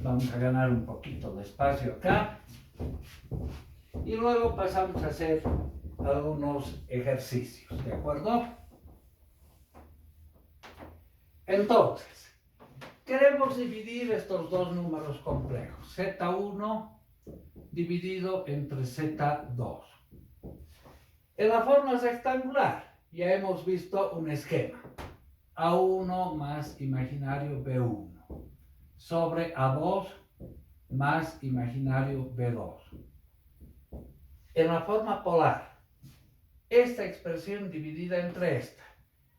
Vamos a ganar un poquito de espacio acá. Y luego pasamos a hacer algunos ejercicios, ¿de acuerdo? Entonces, queremos dividir estos dos números complejos, z1 dividido entre z2. En la forma rectangular ya hemos visto un esquema. A1 más imaginario B1 sobre A2 más imaginario B2. En la forma polar, esta expresión dividida entre esta,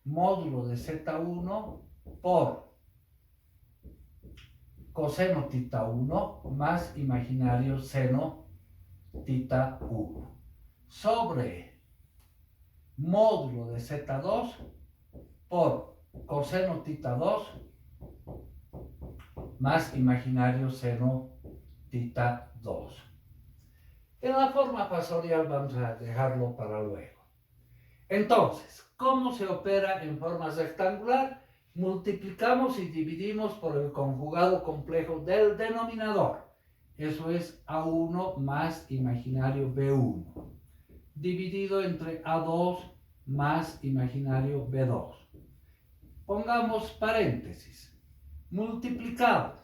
módulo de Z1 por coseno tita 1 más imaginario seno tita 1 sobre módulo de Z2 por coseno tita 2 más imaginario seno tita 2. En la forma factorial vamos a dejarlo para luego. Entonces, ¿cómo se opera en forma rectangular? Multiplicamos y dividimos por el conjugado complejo del denominador. Eso es A1 más imaginario B1, dividido entre A2 más imaginario B2. Pongamos paréntesis. Multiplicado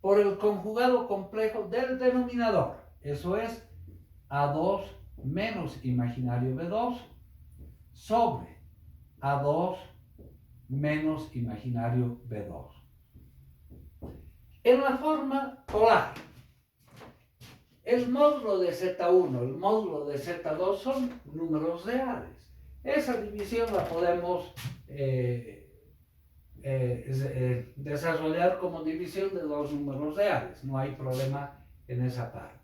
por el conjugado complejo del denominador. Eso es A2 menos imaginario B2 sobre A2 menos imaginario B2. En la forma polar, el módulo de Z1, el módulo de Z2 son números reales. Esa división la podemos desarrollar como división de dos números reales. No hay problema en esa parte.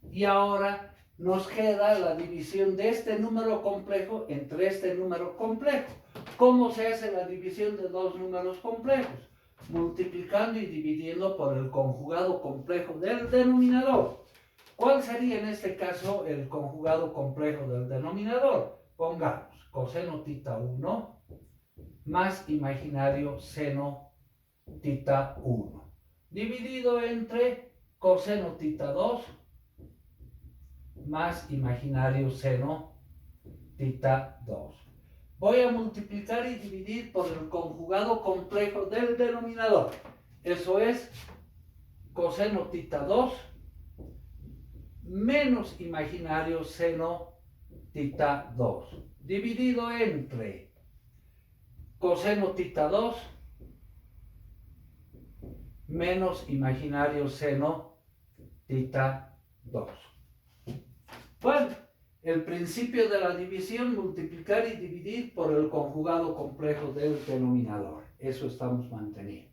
Y ahora nos queda la división de este número complejo entre este número complejo. ¿Cómo se hace la división de dos números complejos? Multiplicando y dividiendo por el conjugado complejo del denominador. ¿Cuál sería en este caso el conjugado complejo del denominador? Pongamos coseno tita 1 más imaginario seno tita 1 dividido entre coseno tita 2 más imaginario seno tita 2. Voy a multiplicar y dividir por el conjugado complejo del denominador. Eso es coseno tita 2 menos imaginario seno tita 2 dividido entre coseno tita 2 menos imaginario seno tita 2. Bueno, el principio de la división, multiplicar y dividir por el conjugado complejo del denominador. Eso estamos manteniendo.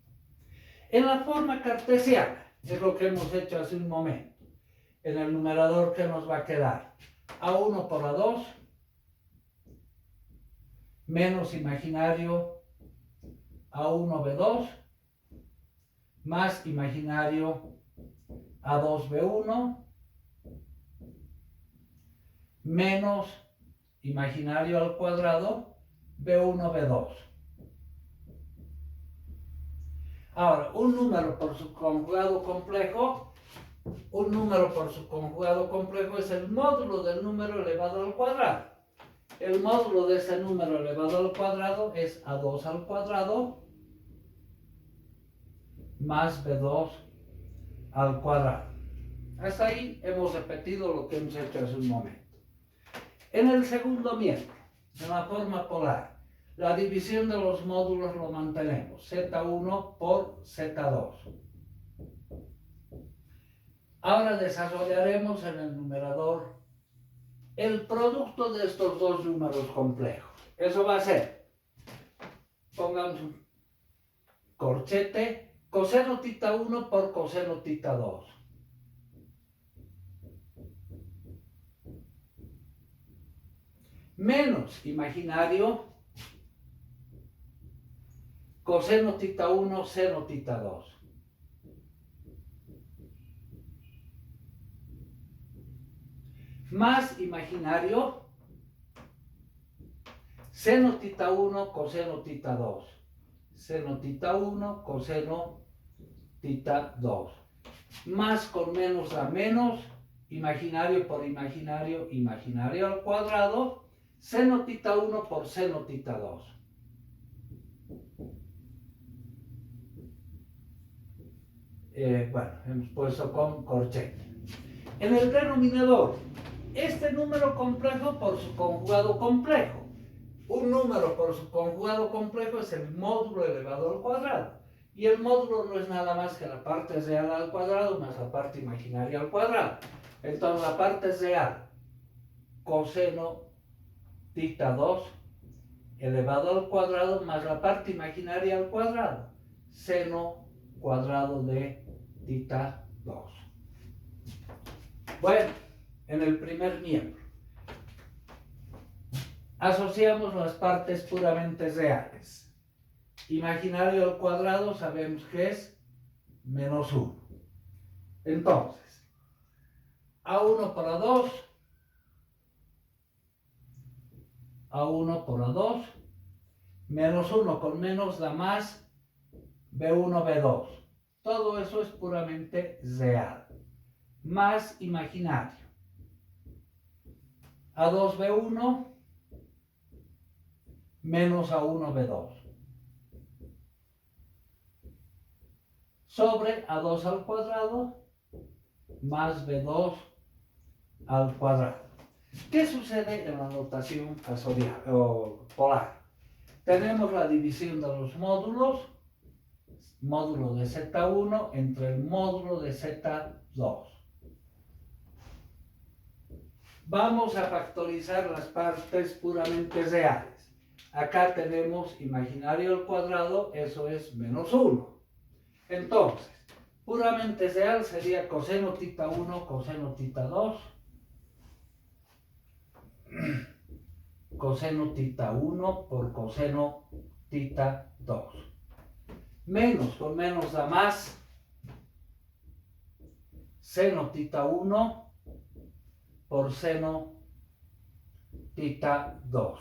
En la forma cartesiana, es lo que hemos hecho hace un momento. En el numerador, ¿qué nos va a quedar? A1 por A2 menos imaginario A1B2 más imaginario A2B1 menos imaginario al cuadrado B1B2. Ahora, un número por su conjugado complejo es el módulo del número elevado al cuadrado. El módulo de ese número elevado al cuadrado es A2 al cuadrado más B2 al cuadrado. Hasta ahí hemos repetido lo que hemos hecho hace un momento. En el segundo miembro, en la forma polar, la división de los módulos lo mantenemos, Z1 por Z2. Ahora desarrollaremos en el numerador el producto de estos dos números complejos. Eso va a ser, pongamos un corchete, coseno tita 1 por coseno tita 2. Menos imaginario coseno tita 1 seno tita 2. Más imaginario seno tita 1 coseno tita 2. Seno tita 1 coseno tita 2. Más con menos da menos, imaginario por imaginario, imaginario al cuadrado, seno tita 1 por seno tita 2. Bueno, hemos puesto con corchete. En el denominador, este número complejo por su conjugado complejo. Un número por su conjugado complejo es el módulo elevado al cuadrado. Y el módulo no es nada más que la parte real al cuadrado más la parte imaginaria al cuadrado. Entonces la parte real, coseno tita 2 elevado al cuadrado más la parte imaginaria al cuadrado, seno cuadrado de tita 2. Bueno, en el primer miembro asociamos las partes puramente reales. Imaginario al cuadrado sabemos que es menos 1. Entonces, A1 por A2, A1 por A2, menos 1 con menos da más, B1, B2. Todo eso es puramente real. Más imaginario. A2, B1, menos A1, B2. Sobre A2 al cuadrado, más B2 al cuadrado. ¿Qué sucede en la notación fasorial o polar? Tenemos la división de los módulos, módulo de Z1 entre el módulo de Z2. Vamos a factorizar las partes puramente reales. Acá tenemos imaginario al cuadrado, eso es menos 1. Entonces, puramente real sería coseno tita 1, coseno tita 2. Coseno tita 1 por coseno tita 2. Menos con menos da más. Seno tita 1 por seno tita 2.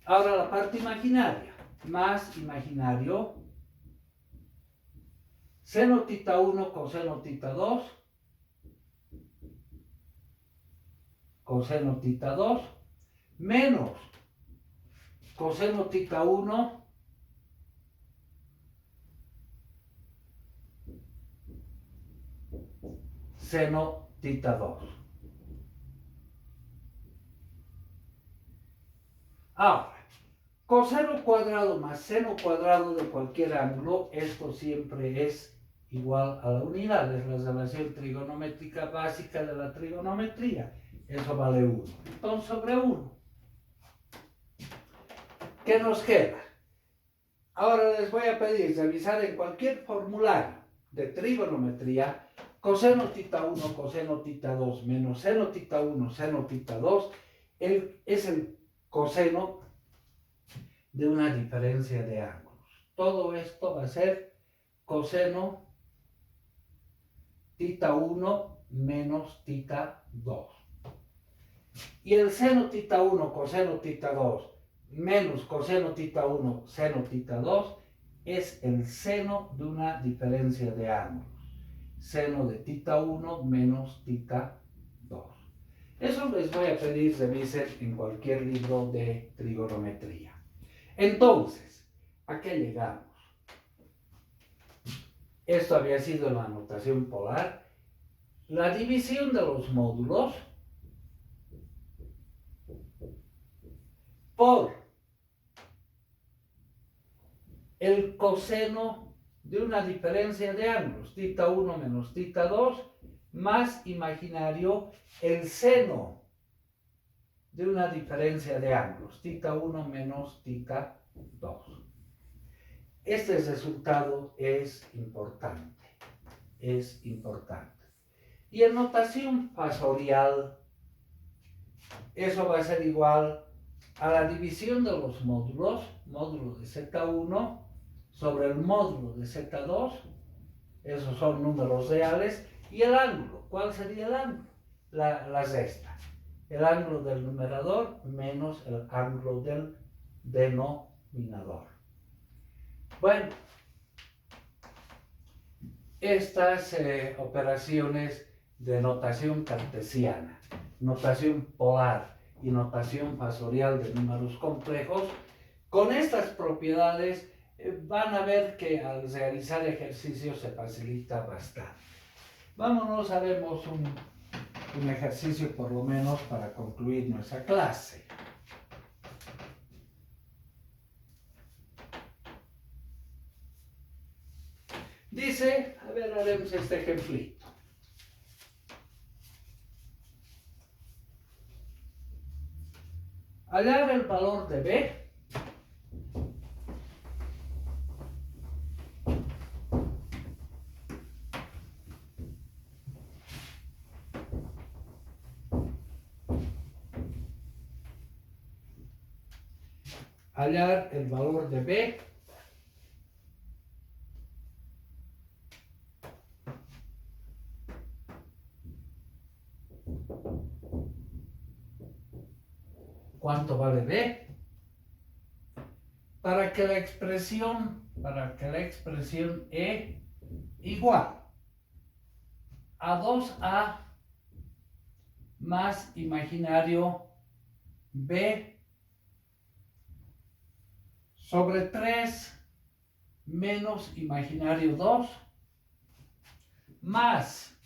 Ahora la parte imaginaria. Más imaginario. Seno tita 1 coseno tita 2. Coseno tita 2. Menos coseno tita 1 seno tita 2. Ahora, coseno cuadrado más seno cuadrado de cualquier ángulo, esto siempre es igual a la unidad, es la relación trigonométrica básica de la trigonometría. Eso vale 1. Entonces, sobre 1. ¿Qué nos queda? Ahora les voy a pedir revisar en cualquier formulario de trigonometría coseno tita 1, coseno tita 2 menos seno tita 1, seno tita 2 es el coseno de una diferencia de ángulos. Todo esto va a ser coseno tita 1 menos tita 2. Y el seno tita 1, coseno tita 2 menos coseno tita 1, seno tita 2 es el seno de una diferencia de ángulos. Seno de tita 1 menos tita 2. Eso les voy a pedir revisen en cualquier libro de trigonometría. Entonces, ¿a qué llegamos? Esto había sido la notación polar. La división de los módulos por el coseno de una diferencia de ángulos, tita 1 menos tita 2, más imaginario el seno de una diferencia de ángulos, tita 1 menos tita 2. Este resultado es importante, Y en notación fasorial, eso va a ser igual a la división de los módulos, módulo de Z1 sobre el módulo de Z2, esos son números reales, y el ángulo. ¿Cuál sería el ángulo? La resta. El ángulo del numerador menos el ángulo del denominador. Bueno, estas operaciones de notación cartesiana, notación polar y notación fasorial de números complejos. Con estas propiedades van a ver que al realizar ejercicios se facilita bastante. Vámonos, haremos un ejercicio por lo menos para concluir nuestra clase. Dice, a ver, haremos este ejemplito. Hallar el valor de B hallar el valor de B ¿cuánto vale B? Para que la expresión E igual a 2A más imaginario B sobre 3 menos imaginario 2 más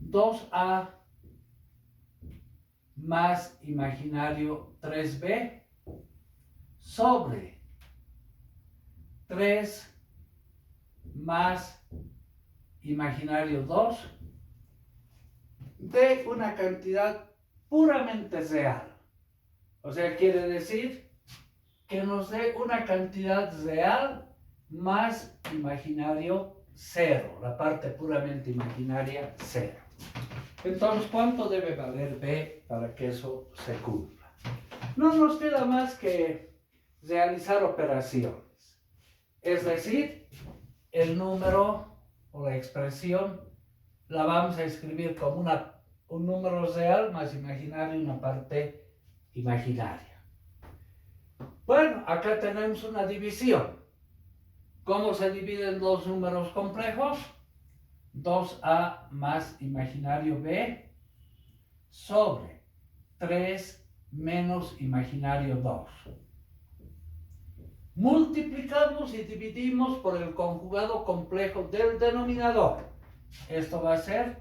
2A más imaginario 3B sobre 3 más imaginario 2 de una cantidad puramente real. O sea, quiere decir que nos dé una cantidad real más imaginario 0, la parte puramente imaginaria 0. Entonces, ¿cuánto debe valer B para que eso se cumpla? No nos queda más que realizar operaciones. Es decir, el número o la expresión la vamos a escribir como un número real más imaginario y una parte imaginaria. Bueno, acá tenemos una división. ¿Cómo se dividen dos números complejos? 2A más imaginario B sobre 3 menos imaginario 2. Multiplicamos y dividimos por el conjugado complejo del denominador. Esto va a ser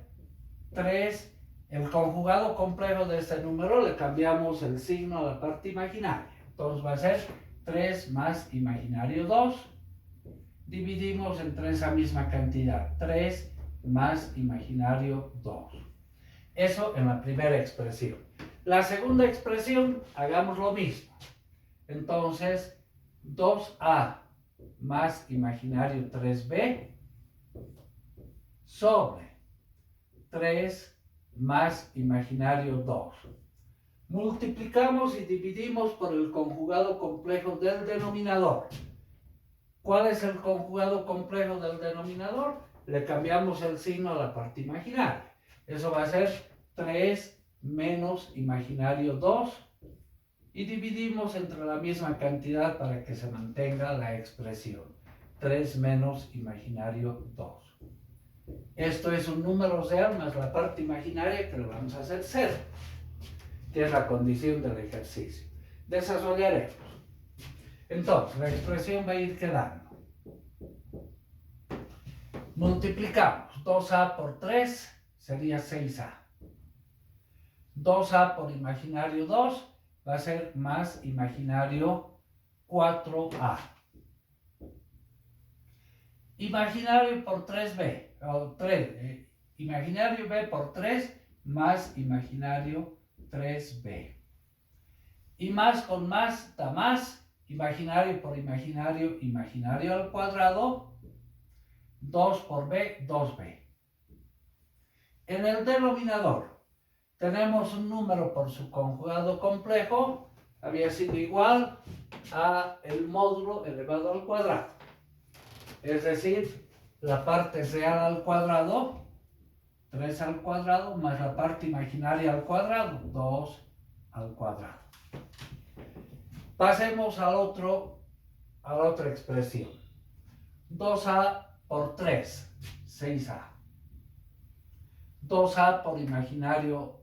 3. El conjugado complejo de este número le cambiamos el signo a la parte imaginaria. Entonces va a ser 3 más imaginario 2. Dividimos entre esa misma cantidad. 3 más imaginario 2. Eso en la primera expresión. La segunda expresión, hagamos lo mismo. Entonces, 2A más imaginario 3B sobre 3 más imaginario 2. Multiplicamos y dividimos por el conjugado complejo del denominador. ¿Cuál es el conjugado complejo del denominador? Le cambiamos el signo a la parte imaginaria. Eso va a ser 3 menos imaginario 2 y dividimos entre la misma cantidad para que se mantenga la expresión. 3 menos imaginario 2. Esto es un número real más la parte imaginaria que le vamos a hacer 0, que es la condición del ejercicio. Desarrollaremos. Entonces, la expresión va a ir quedando. Multiplicamos 2A por 3, sería 6A. 2A por imaginario 2 va a ser más imaginario 4A. Imaginario por 3B, o 3, imaginario B por 3 más imaginario 3B. Y más con más da más, imaginario por imaginario, imaginario al cuadrado, 2 por B, 2B. En el denominador tenemos un número por su conjugado complejo, había sido igual a el módulo elevado al cuadrado. Es decir, la parte real al cuadrado, 3 al cuadrado, más la parte imaginaria al cuadrado, 2 al cuadrado. Pasemos a la otra expresión. 2A por 3, 6a. 2a por imaginario,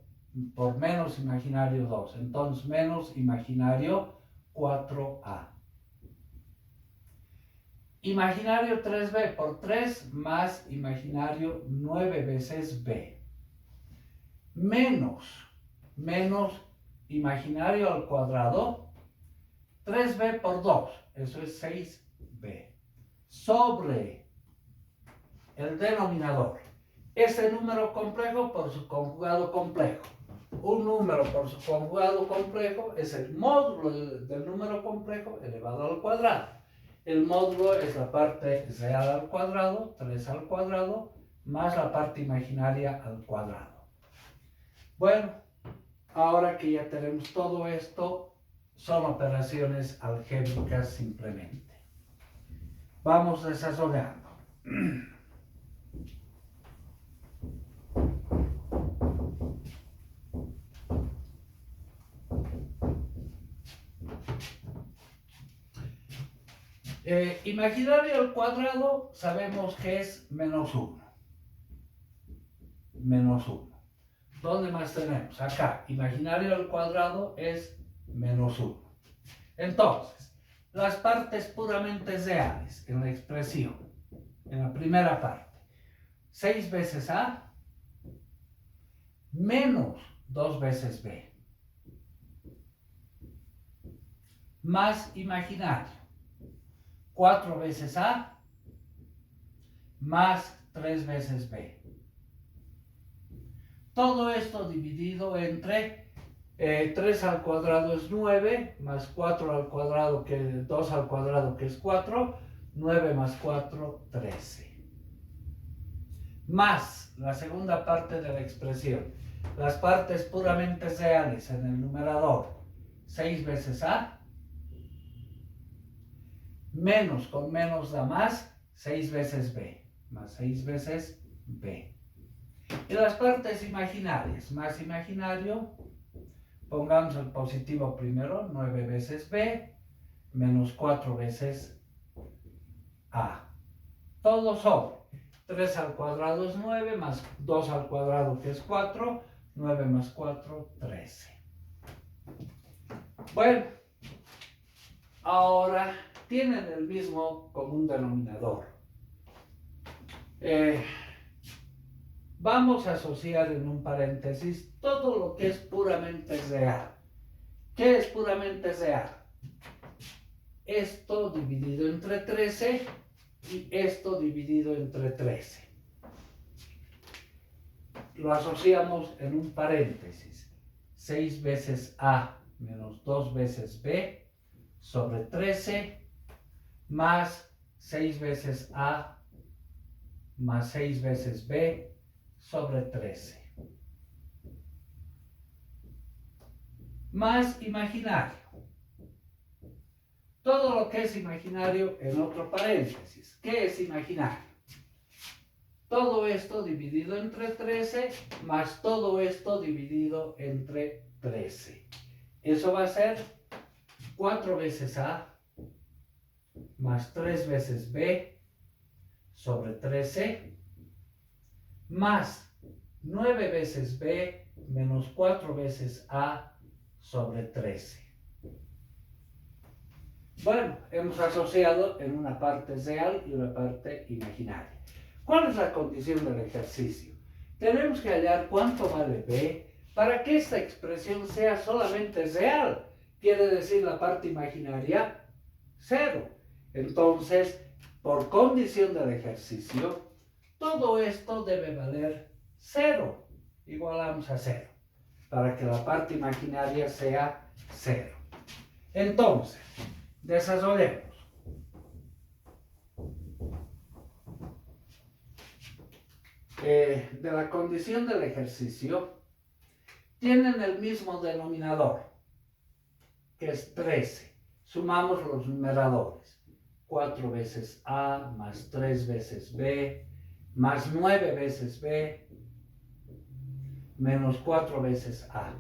por menos imaginario 2. Entonces, menos imaginario 4a. Imaginario 3b por 3 más imaginario 9 veces b. Menos imaginario al cuadrado 3b por 2. Eso es 6b. Sobre el denominador. Ese número complejo por su conjugado complejo. Un número por su conjugado complejo es el módulo del número complejo elevado al cuadrado. El módulo es la parte real al cuadrado, 3 al cuadrado, más la parte imaginaria al cuadrado. Bueno, ahora que ya tenemos todo esto, son operaciones algébricas simplemente. Vamos desarrollando. Imaginario al cuadrado sabemos que es menos 1. Menos 1. ¿Dónde más tenemos? Acá. Imaginario al cuadrado es menos 1. Entonces, las partes puramente reales en la expresión, en la primera parte. 6 veces a menos 2 veces b. Más imaginario. 4 veces a más 3 veces b. Todo esto dividido entre 3 al cuadrado es 9, más 4 al cuadrado, que 2 al cuadrado, que es 4, 9 más 4, 13. Más la segunda parte de la expresión, las partes puramente reales en el numerador, 6 veces a, menos con menos da más, 6 veces b, más 6 veces b. Y las partes imaginarias, más imaginario, pongamos el positivo primero, 9 veces b, menos 4 veces a. Todo sobre 3 al cuadrado es 9, más 2 al cuadrado que es 4, 9 más 4, 13. Bueno, ahora tienen el mismo común denominador. Vamos a asociar en un paréntesis todo lo que es puramente real. ¿Qué es puramente real? Esto dividido entre 13 y esto dividido entre 13. Lo asociamos en un paréntesis. 6 veces a menos 2 veces b sobre 13 más 6 veces a más 6 veces b sobre 13. Más imaginario. Todo lo que es imaginario en otro paréntesis. ¿Qué es imaginario? Todo esto dividido entre 13 más todo esto dividido entre 13. Eso va a ser 4 veces a más 3 veces b sobre 13 más 9 veces b menos 4 veces a sobre 13. Bueno, hemos asociado en una parte real y una parte imaginaria. ¿Cuál es la condición del ejercicio? Tenemos que hallar cuánto vale b para que esta expresión sea solamente real. Quiere decir la parte imaginaria, 0. Entonces, por condición del ejercicio, todo esto debe valer 0. Igualamos a 0. Para que la parte imaginaria sea 0. Entonces, desarrollemos. De la condición del ejercicio, tienen el mismo denominador, que es 13. Sumamos los numeradores. 4 veces a más 3 veces b más 9 veces b menos 4 veces a.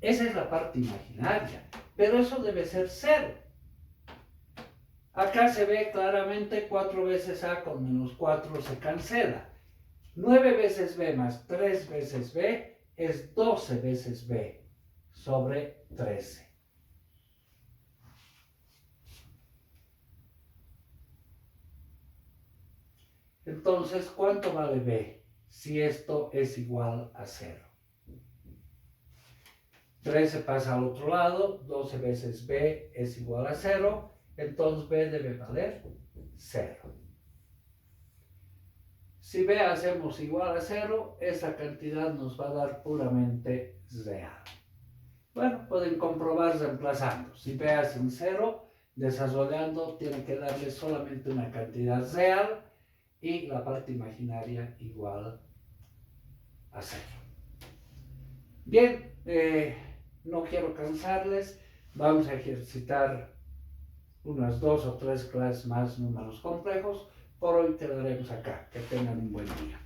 Esa es la parte imaginaria, pero eso debe ser 0. Acá se ve claramente 4 veces A con menos 4 se cancela. 9 veces B más 3 veces B es 12 veces B sobre 13. Entonces, ¿cuánto vale B si esto es igual a 0? 13 pasa al otro lado, 12 veces B es igual a 0, entonces B debe valer 0. Si B hacemos igual a 0, esa cantidad nos va a dar puramente real. Bueno, pueden comprobar reemplazando. Si B hacen 0, desarrollando, tienen que darle solamente una cantidad real y la parte imaginaria igual a 0. Bien, no quiero cansarles. Vamos a ejercitar unas 2 o 3 clases más números complejos. Por hoy quedaremos acá. Que tengan un buen día.